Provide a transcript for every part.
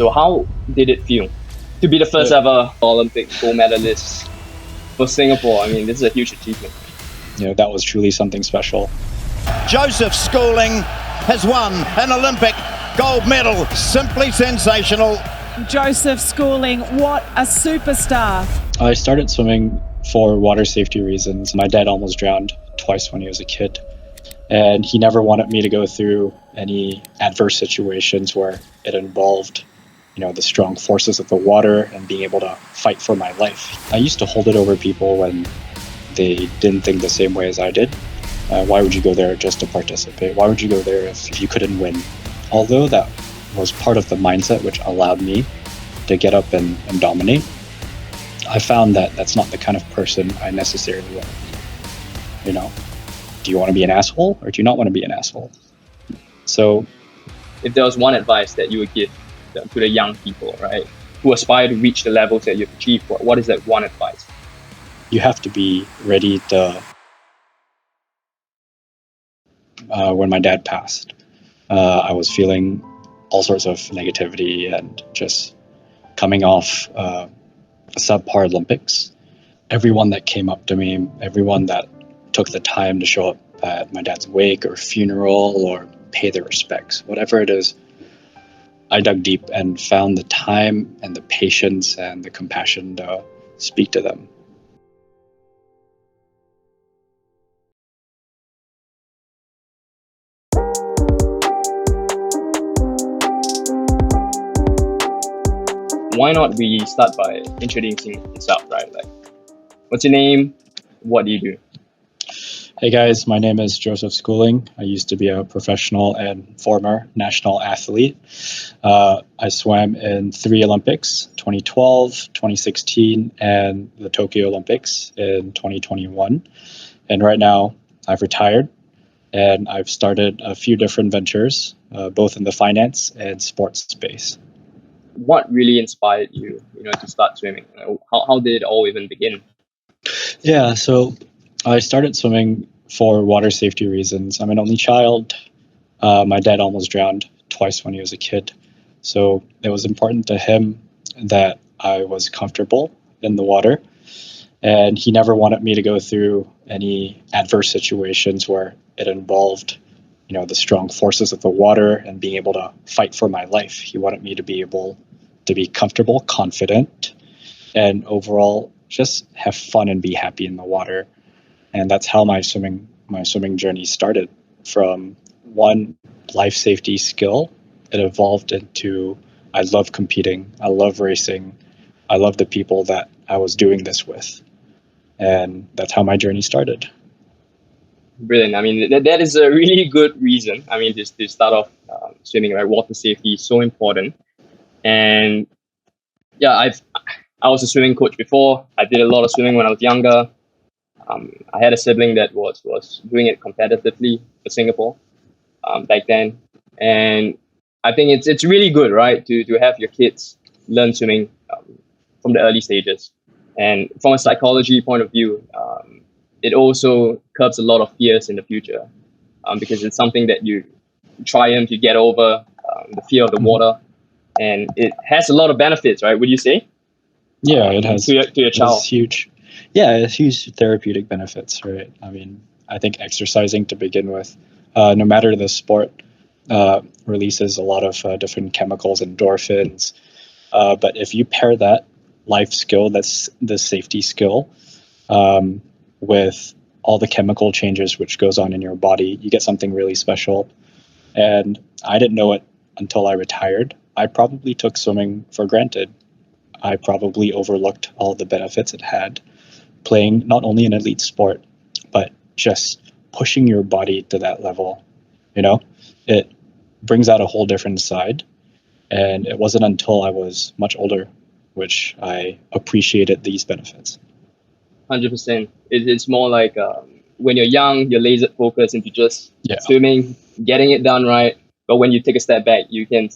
So how did it feel to be the first ever Olympic gold medalist for Singapore? I mean, this is a huge achievement. That was truly something special. Joseph Schooling has won an Olympic gold medal. Simply sensational. Joseph Schooling, what a superstar. I started swimming for water safety reasons. My dad almost drowned twice when he was a kid, and he never wanted me to go through any adverse situations where it involved the strong forces of the water and being able to fight for my life. I used to hold it over people when they didn't think the same way as I did. Why would you go there just to participate? Why would you go there if you couldn't win? Although that was part of the mindset which allowed me to get up and dominate, I found that that's not the kind of person I necessarily want to be. Do you want to be an asshole or do you not want to be an asshole? So if there was one advice that you would give to the young people, right, who aspire to reach the levels that you've achieved, what is that one advice? You have to be ready to... when my dad passed, I was feeling all sorts of negativity and just coming off subpar Olympics. Everyone that came up to me, everyone that took the time to show up at my dad's wake or funeral or pay their respects, whatever it is, I dug deep and found the time and the patience and the compassion to speak to them. Why not we start by introducing yourself, right? Like, what's your name? What do you do? Hey guys, my name is Joseph Schooling. I used to be a professional and former national athlete. I swam in 3 Olympics, 2012, 2016, and the Tokyo Olympics in 2021. And right now I've retired and I've started a few different ventures, both in the finance and sports space. What really inspired you, to start swimming? How did it all even begin? Yeah, so I started swimming for water safety reasons. I'm an only child. My dad almost drowned twice when he was a kid. So it was important to him that I was comfortable in the water. And he never wanted me to go through any adverse situations where it involved, the strong forces of the water and being able to fight for my life. He wanted me to be able to be comfortable, confident, and overall just have fun and be happy in the water. And that's how my swimming journey started. From one life safety skill, it evolved into I love competing, I love racing, I love the people that I was doing this with. And that's how my journey started. Brilliant. I mean, that is a really good reason. I mean, just to start off swimming, right? Water safety is so important. And yeah, I was a swimming coach before. I did a lot of swimming when I was younger. I had a sibling that was doing it competitively for Singapore back then. And I think it's really good, right, to have your kids learn swimming from the early stages. And from a psychology point of view, it also curbs a lot of fears in the future because it's something that you triumph, you get over the fear of the water. And it has a lot of benefits, right? Would you say? Yeah, it has. To your child. It's huge. Yeah, it's huge therapeutic benefits, right? I mean, I think exercising to begin with, no matter the sport, releases a lot of different chemicals, endorphins. But if you pair that life skill, that's the safety skill, with all the chemical changes which goes on in your body, you get something really special. And I didn't know it until I retired. I probably took swimming for granted. I probably overlooked all the benefits it had, playing not only an elite sport, but just pushing your body to that level. It brings out a whole different side. And it wasn't until I was much older which I appreciated these benefits. 100%. It's more like when you're young, you're laser focused into just swimming, getting it done right. But when you take a step back, you can,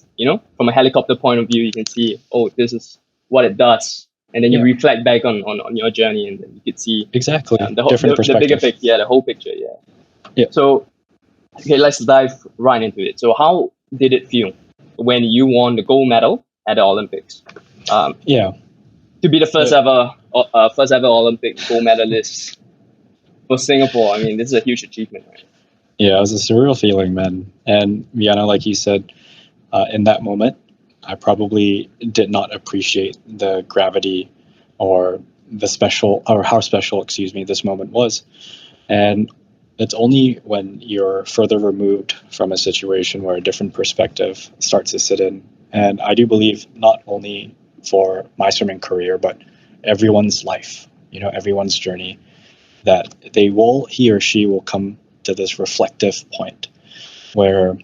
from a helicopter point of view, you can see, oh, this is what it does. And then you reflect back on your journey, and then you could see exactly the bigger picture, the whole picture. Yeah. So, okay, let's dive right into it. So how did it feel when you won the gold medal at the Olympics. Yeah. To be the first ever Olympic gold medalist for Singapore, I mean, this is a huge achievement, right? Yeah, it was a surreal feeling, man. And Viaano, like you said, in that moment, I probably did not appreciate the gravity or how special, this moment was. And it's only when you're further removed from a situation where a different perspective starts to sit in. And I do believe not only for my swimming career, but everyone's life, everyone's journey, that he or she will come to this reflective point where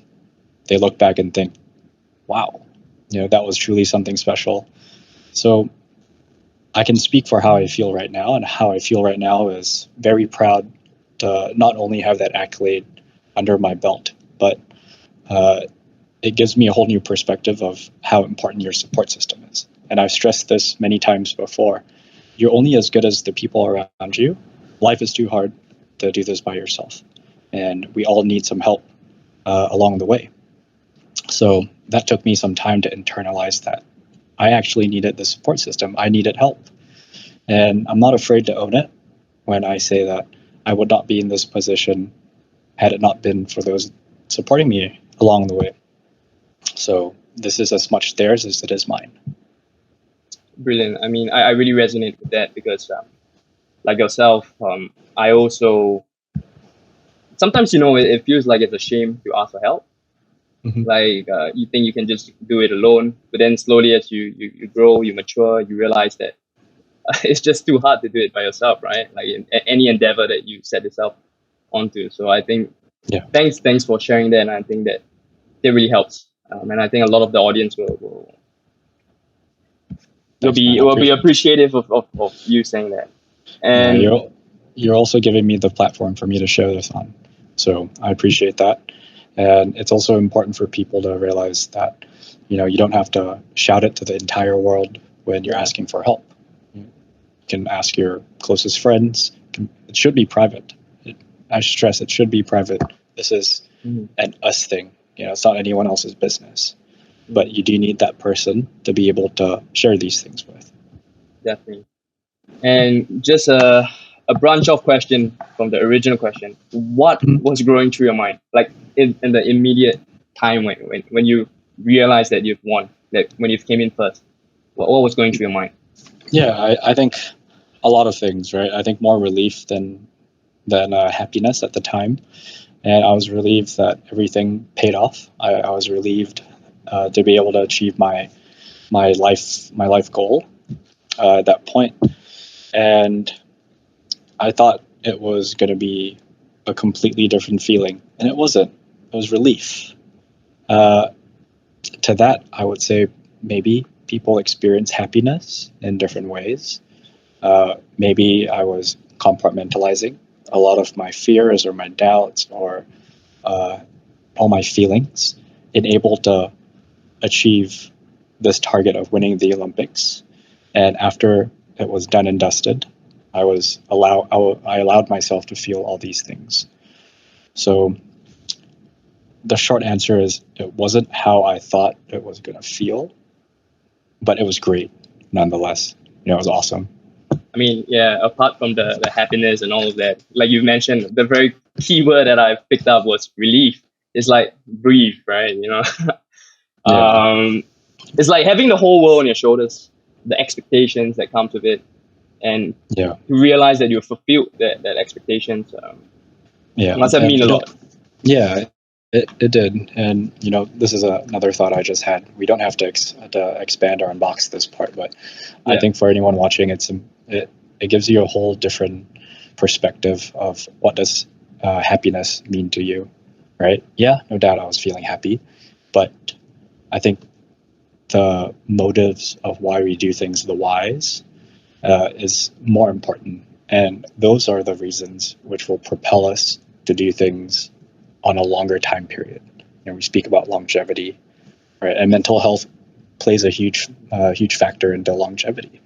they look back and think, wow, that was truly something special. So I can speak for how I feel right now, and how I feel right now is very proud to not only have that accolade under my belt, but it gives me a whole new perspective of how important your support system is. And I've stressed this many times before. You're only as good as the people around you. Life is too hard to do this by yourself. And we all need some help along the way. So that took me some time to internalize that. I actually needed the support system. I needed help. And I'm not afraid to own it when I say that I would not be in this position had it not been for those supporting me along the way. So this is as much theirs as it is mine. Brilliant. I mean, I really resonate with that because, like yourself, I also sometimes it feels like it's a shame to ask for help. Mm-hmm. Like you think you can just do it alone, but then slowly as you grow, you mature, you realize that it's just too hard to do it by yourself, right? Like in any endeavor that you set yourself onto. So I think, thanks for sharing that, and I think that it really helps. And I think a lot of the audience will be appreciative of you saying that. And you're also giving me the platform for me to share this on, so I appreciate that. And it's also important for people to realize that you don't have to shout it to the entire world when you're asking for help. You can ask your closest friends. It should be private. I stress it should be private. This is an us thing. It's not anyone else's business. But you do need that person to be able to share these things with. Definitely. And just a branch off question from the original question. What was growing through your mind? Like in the immediate time when you realized that you've won, that when you came in first, what was going through your mind? Yeah, I think a lot of things, right? I think more relief than happiness at the time. And I was relieved that everything paid off. I was relieved to be able to achieve my life goal at that point. And I thought it was going to be a completely different feeling, and it wasn't. It was relief. To that, I would say maybe people experience happiness in different ways. Maybe I was compartmentalizing a lot of my fears or my doubts or all my feelings, and able to achieve this target of winning the Olympics. And after it was done and dusted, I allowed myself to feel all these things. So the short answer is it wasn't how I thought it was going to feel, but it was great nonetheless. It was awesome. I mean, yeah, apart from the happiness and all of that, like you mentioned, the very key word that I picked up was relief. It's like breathe, right? It's like having the whole world on your shoulders, the expectations that come with it, and to realize that you fulfilled that expectations. Must have mean a lot. Yeah, it did. And this is another thought I just had. We don't have to expand or unbox this part, but I think for anyone watching, it gives you a whole different perspective of what does happiness mean to you, right? Yeah, no doubt I was feeling happy, but I think the motives of why we do things, the whys, is more important. And those are the reasons which will propel us to do things on a longer time period. We speak about longevity, right? And mental health plays a huge factor into longevity,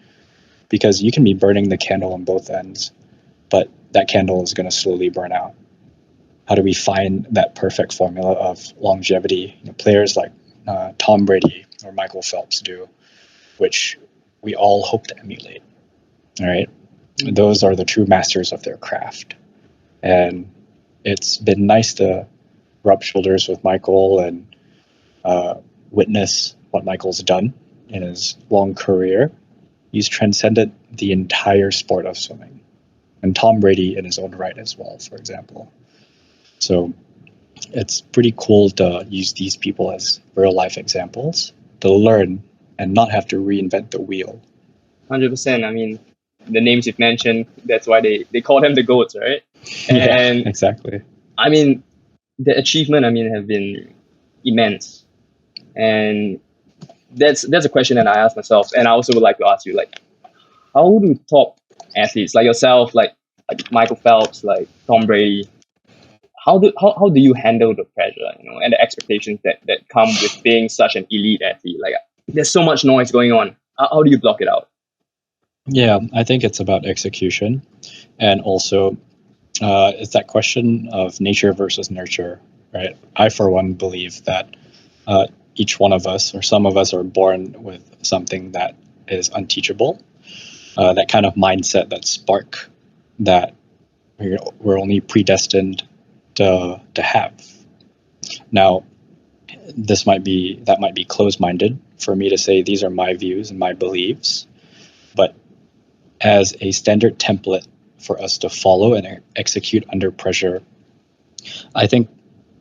because you can be burning the candle on both ends, but that candle is going to slowly burn out. How do we find that perfect formula of longevity? Players like Tom Brady or Michael Phelps do, which we all hope to emulate. All right. Those are the true masters of their craft. And it's been nice to rub shoulders with Michael and witness what Michael's done in his long career. He's transcended the entire sport of swimming, and Tom Brady in his own right as well, for example. So it's pretty cool to use these people as real life examples to learn and not have to reinvent the wheel. 100%. I mean, the names you've mentioned, that's why they call them the GOATs, right? And yeah, exactly. I mean, the achievement, I mean, have been immense. And that's a question that I ask myself. And I also would like to ask you, like, how do top athletes like yourself, like Michael Phelps, like Tom Brady, how do you handle the pressure, and the expectations that come with being such an elite athlete? Like, there's so much noise going on. How do you block it out? Yeah, I think it's about execution, and also it's that question of nature versus nurture, right? I, for one, believe that each one of us, or some of us, are born with something that is unteachable. That kind of mindset, that spark that we're only predestined to have. Now, that might be closed-minded for me to say these are my views and my beliefs, but as a standard template for us to follow and execute under pressure, I think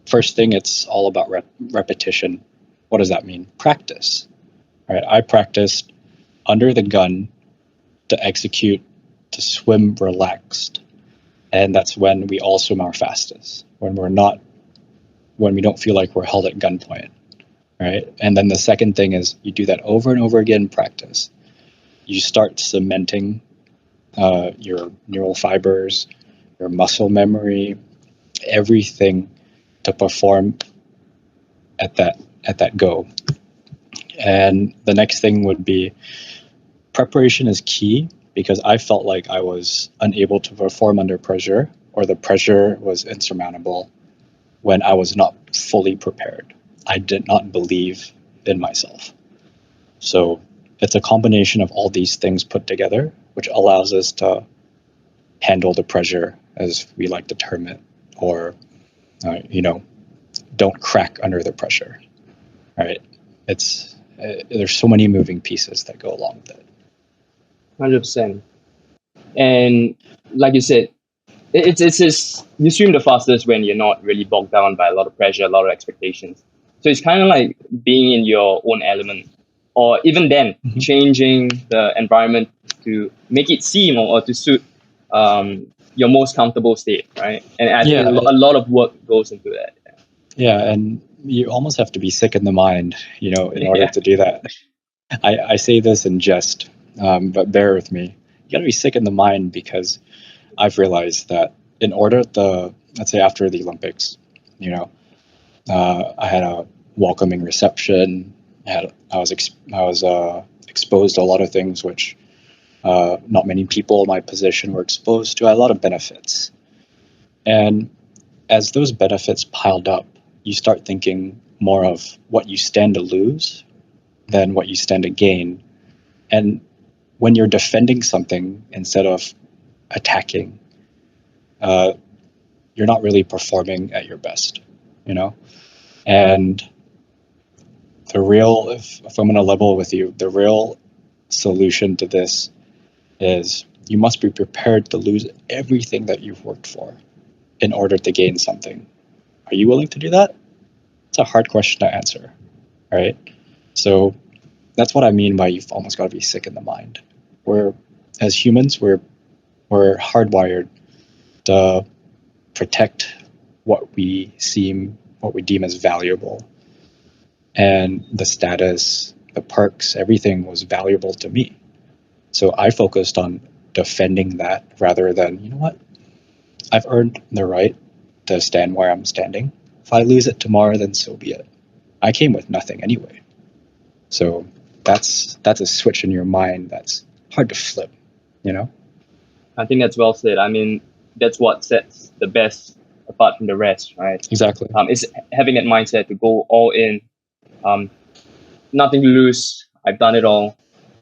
first thing, it's all about repetition. What does that mean? Practice. Right? I practiced under the gun to execute, to swim relaxed. And that's when we all swim our fastest, when we don't feel like we're held at gunpoint, right? And then the second thing is you do that over and over again in practice. You start cementing your neural fibers, your muscle memory, everything to perform at that go. And the next thing would be preparation is key, because I felt like I was unable to perform under pressure, or the pressure was insurmountable when I was not fully prepared. I did not believe in myself. So it's a combination of all these things put together, which allows us to handle the pressure, as we like to term it, or, don't crack under the pressure, right? There's so many moving pieces that go along with it. 100%. And like you said, it's just, you swim the fastest when you're not really bogged down by a lot of pressure, a lot of expectations. So it's kind of like being in your own element, or even then changing the environment to make it seem or to suit your most comfortable state, right? And I think a lot of work goes into that. Yeah, and you almost have to be sick in the mind, in order to do that. I say this in jest, but bear with me. You got to be sick in the mind, because I've realized that in order to, let's say after the Olympics, I had a welcoming reception. I was exposed to a lot of things which not many people in my position were exposed to. I had a lot of benefits, and as those benefits piled up, you start thinking more of what you stand to lose than what you stand to gain. And when you're defending something instead of attacking, you're not really performing at your best, And if I'm going to level with you, the real solution to this is you must be prepared to lose everything that you've worked for in order to gain something. Are you willing to do that? It's a hard question to answer, right? So that's what I mean by you've almost got to be sick in the mind. As humans, we're hardwired to protect what we deem as valuable. And the status, the perks, everything was valuable to me. So I focused on defending that rather than, you know what? I've earned the right to stand where I'm standing. If I lose it tomorrow, then so be it. I came with nothing anyway. So that's a switch in your mind that's hard to flip, I think that's well said. I mean, that's what sets the best apart from the rest, right? Exactly. Is having that mindset to go all in, nothing to lose. I've done it all.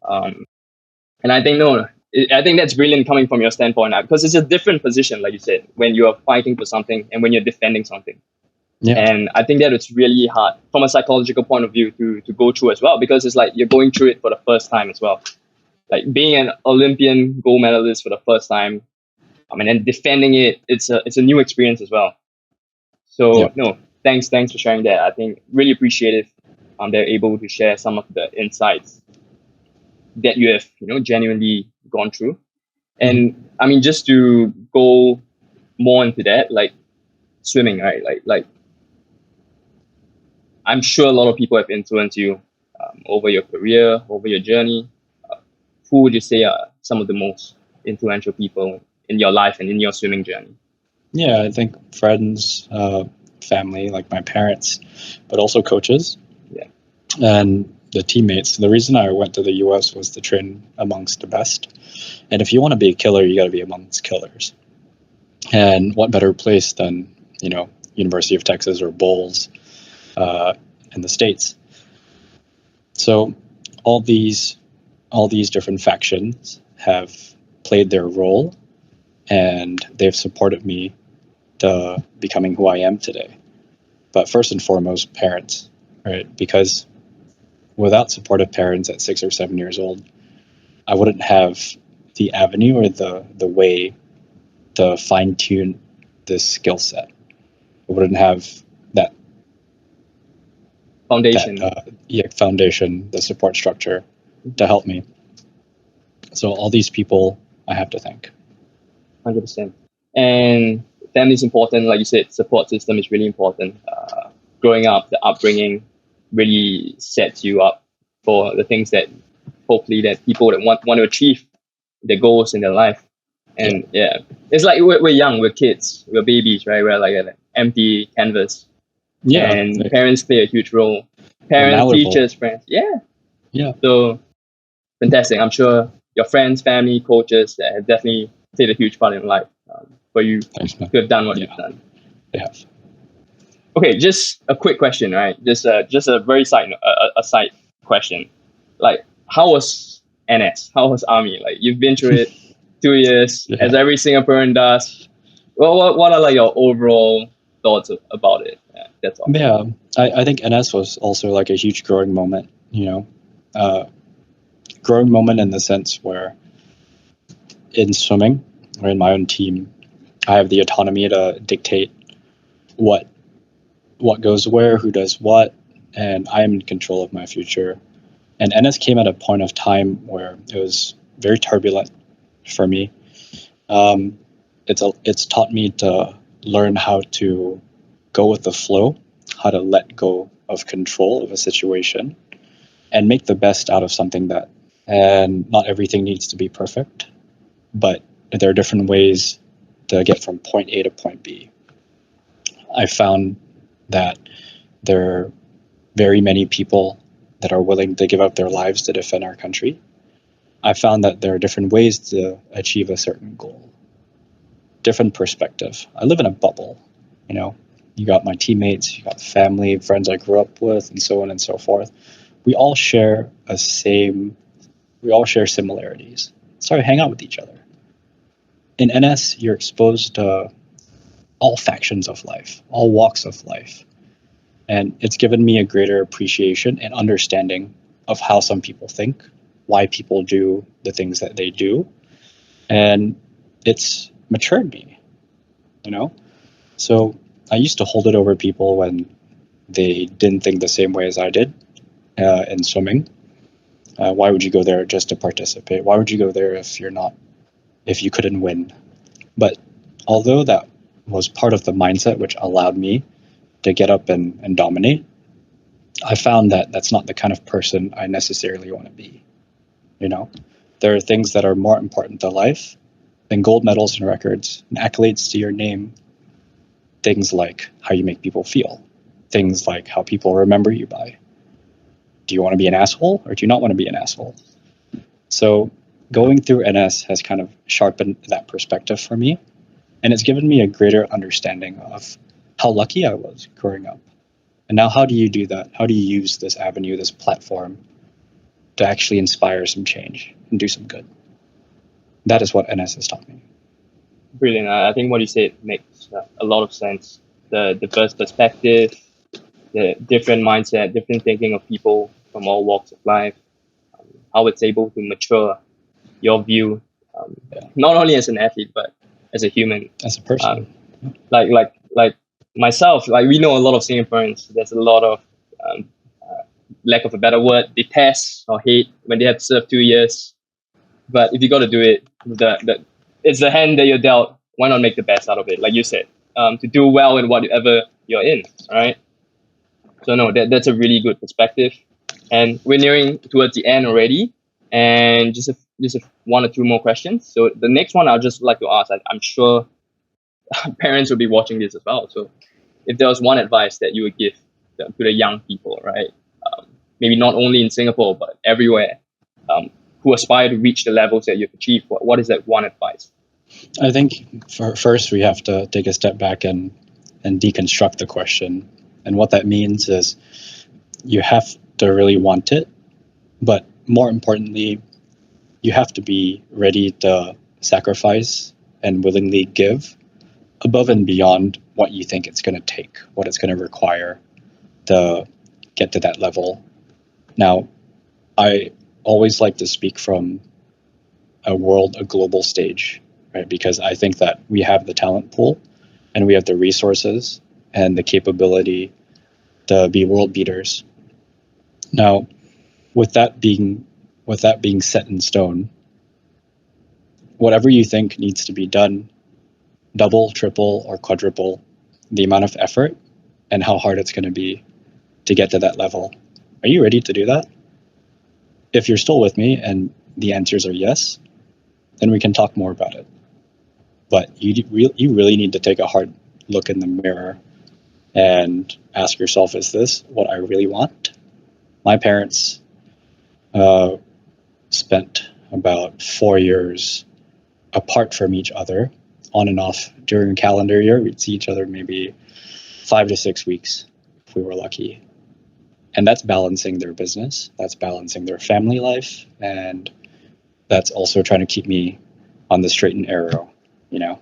And I think, no, I think that's brilliant coming from your standpoint, because it's a different position, like you said, when you are fighting for something and when you're defending something. Yeah. And I think that it's really hard from a psychological point of view to go through as well, because it's like you're going through it for the first time as well. Like being an Olympian gold medalist for the first time, and defending it, it's a new experience as well. So Yeah. no, thanks for sharing that. I think really appreciative. They're able to share some of the insights that you have, genuinely gone through. And I mean, just to go more into that, like swimming, right? Like I'm sure a lot of people have influenced you over your career, over your journey. Who would you say are some of the most influential people in your life and in your swimming journey? Yeah, I think friends, family, like my parents, but also coaches. Yeah. And the teammates. The reason I went to the US was to train amongst the best. And if you want to be a killer, you got to be amongst killers. And what better place than, University of Texas or Bowls in the States. So all these different factions have played their role, and they've supported me to becoming who I am today. But first and foremost, parents, right? Because without supportive parents at 6 or 7 years old, I wouldn't have the avenue or the way to fine tune this skill set. I wouldn't have that Foundation. Foundation, the support structure to help me. So all these people I have to thank. 100%. And family is important, like you said. Support system is really important. Growing up, the upbringing really sets you up for the things that hopefully that people that want to achieve their goals in their life. And yeah, it's like we're young, we're kids, we're babies, right? We're like an empty canvas. Yeah. And parents play a huge role. Parents, teachers, friends. Yeah. Yeah. So fantastic. I'm sure your friends, family, coaches have definitely played a huge part in life for you to have done what you've done. They have. Okay, just a quick question, right? Just a very side question. Like, how was NS? How was Army? Like, you've been through it 2 years, as every Singaporean does. Well, what are like your overall thoughts about it? Yeah, that's all. Yeah, I think NS was also like a huge growing moment, growing moment in the sense where in swimming or in my own team, I have the autonomy to dictate what goes where, who does what, and I am in control of my future. And NS came at a point of time where it was very turbulent for me. It's taught me to learn how to go with the flow, how to let go of control of a situation, and make the best out of something and not everything needs to be perfect, but there are different ways to get from point A to point B. I found that there are very many people that are willing to give up their lives to defend our country. I found that there are different ways to achieve a certain goal. Different perspective. I live in a bubble, You got my teammates, you got family, friends I grew up with, and so on and so forth. We all share similarities. So we hang out with each other. In NS, you're exposed to all factions of life, all walks of life. And it's given me a greater appreciation and understanding of how some people think, why people do the things that they do. And it's matured me, So I used to hold it over people when they didn't think the same way as I did in swimming. Why would you go there just to participate? Why would you go there if you couldn't win? But although that was part of the mindset which allowed me to get up and dominate, I found that that's not the kind of person I necessarily want to be. There are things that are more important to life than gold medals and records and accolades to your name. Things like how you make people feel. Things like how people remember you by. Do you want to be an asshole or do you not want to be an asshole? So going through NS has kind of sharpened that perspective for me. And it's given me a greater understanding of how lucky I was growing up And now how do you do that? How do you use this avenue, this platform, to actually inspire some change and do some good? That is what NS has taught me. Brilliant. I think what you said makes a lot of sense. The diverse perspective, the different mindset, different thinking of people from all walks of life, how it's able to mature your view, not only as an athlete but as a human, as a person. Like myself, like we know a lot of Singaporeans. There's a lot of lack of a better word, detest or hate when they have to serve 2 years. But if you got to do it, it's the hand that you're dealt. Why not make the best out of it? Like you said, to do well in whatever you're in. All right. So no, that's a really good perspective. And we're nearing towards the end already. And just one or two more questions. So the next one I'd just like to ask, I'm sure parents will be watching this as well. So if there was one advice that you would give to the young people, right? Maybe not only in Singapore, but everywhere, who aspire to reach the levels that you've achieved, what is that one advice? I think first we have to take a step back and deconstruct the question. And what that means is you have to really want it, but more importantly, you have to be ready to sacrifice and willingly give above and beyond what you think it's going to take, what it's going to require to get to that level. Now, I always like to speak from a global stage, right? Because I think that we have the talent pool and we have the resources and the capability to be world beaters. Now, with that being set in stone, whatever you think needs to be done, double, triple, or quadruple the amount of effort and how hard it's going to be to get to that level. Are you ready to do that? If you're still with me and the answers are yes, then we can talk more about it. But you really need to take a hard look in the mirror and ask yourself, is this what I really want? My parents spent about 4 years apart from each other, on and off during a calendar year. We'd see each other maybe 5 to 6 weeks if we were lucky. And that's balancing their business, that's balancing their family life, and that's also trying to keep me on the straight and narrow, you know?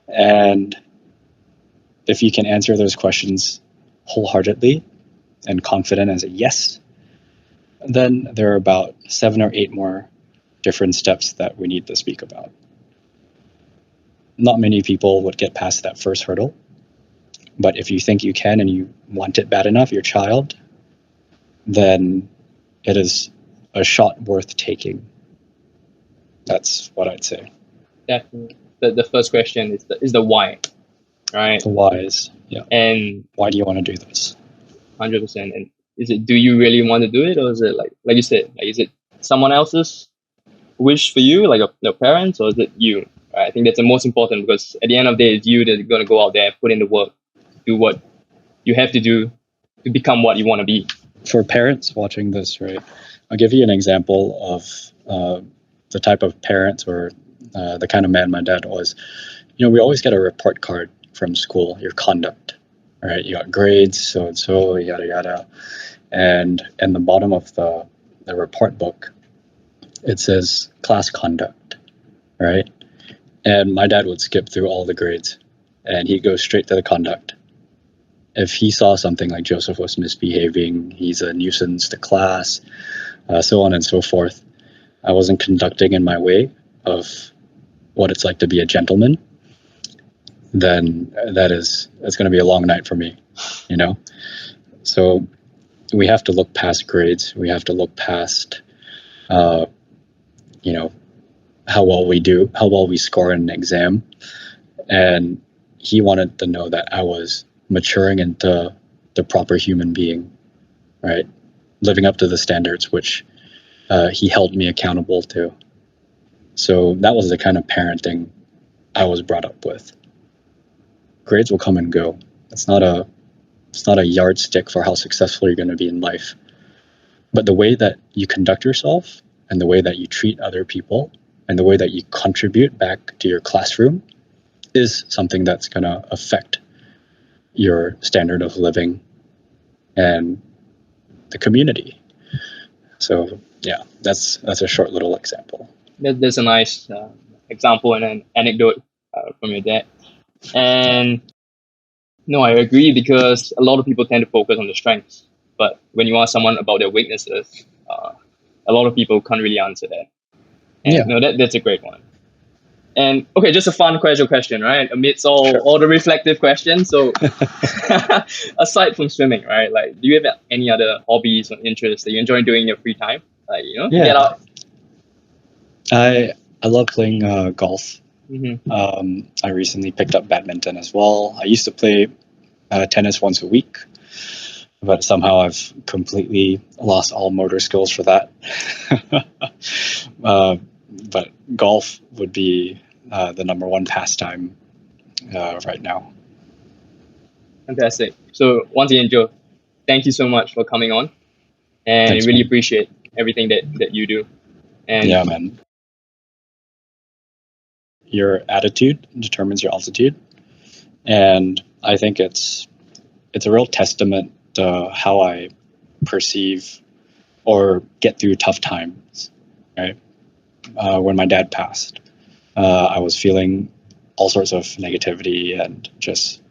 And if you can answer those questions wholeheartedly and confident as a yes, then there are about 7 or 8 more different steps that we need to speak about. Not many people would get past that first hurdle, but if you think you can and you want it bad enough, your child, then it is a shot worth taking. That's what I'd say. Definitely. The first question is the why, right? The why is, yeah. And why do you want to do this? 100%. And is it, do you really want to do it, or is it like you said, like, is it someone else's wish for you, like your parents, or is it you? Right? I think that's the most important, because at the end of the day, it's you that's going to go out there, put in the work, do what you have to do to become what you want to be. For parents watching this, right, I'll give you an example of the type of parents or the kind of man my dad was. You know, we always get a report card from school, your conduct, right? You got grades, so and so, yada yada, and in the bottom of the report book, it says class conduct, right? And my dad would skip through all the grades, and he'd go straight to the conduct. If he saw something like Joseph was misbehaving, he's a nuisance to class, so on and so forth, I wasn't conducting in my way of what it's like to be a gentleman, then it's going to be a long night for me, you know? So we have to look past grades. We have to look past, you know, how well we score in an exam. And he wanted to know that I was maturing into the proper human being, right? Living up to the standards which he held me accountable to. So that was the kind of parenting I was brought up with. Grades will come and go. It's not a yardstick for how successful you're going to be in life. But the way that you conduct yourself and the way that you treat other people and the way that you contribute back to your classroom is something that's going to affect your standard of living and the community. So yeah, that's a short little example. There's a nice example and an anecdote from your dad. And no, I agree, because a lot of people tend to focus on the strengths, but when you ask someone about their weaknesses, a lot of people can't really answer that. And Yeah. no, that's a great one. And okay, just a fun casual question, right? Amidst Sure. all the reflective questions. So aside from swimming, right? Like, do you have any other hobbies or interests that you enjoy doing in your free time? Like, Yeah. get out. I love playing golf. Mm-hmm. I recently picked up badminton as well. I used to play tennis once a week, but somehow I've completely lost all motor skills for that. But golf would be the number one pastime right now. Fantastic. So once again, Joe, thank you so much for coming on, and Thanks, I really man. appreciate everything that you do. And Yeah, man. Your attitude determines your altitude, and I think it's a real testament to how I perceive or get through tough times. Right, when my dad passed, I was feeling all sorts of negativity and just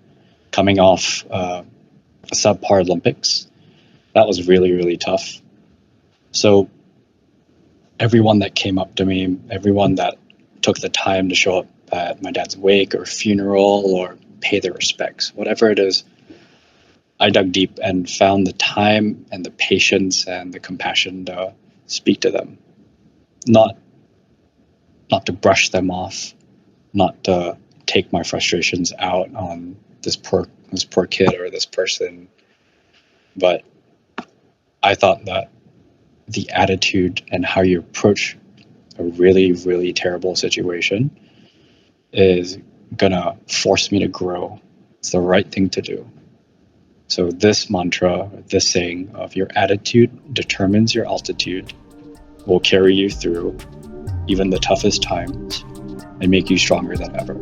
coming off a subpar Olympics. That was really, really tough. So everyone that came up to me, everyone that took the time to show up at my dad's wake or funeral or pay their respects, whatever it is, I dug deep and found the time and the patience and the compassion to speak to them. Not to brush them off, not to take my frustrations out on this poor kid or this person, but I thought that the attitude and how you approach a really, really terrible situation is gonna force me to grow. It's the right thing to do. So this mantra, this saying of your attitude determines your altitude, will carry you through even the toughest times and make you stronger than ever.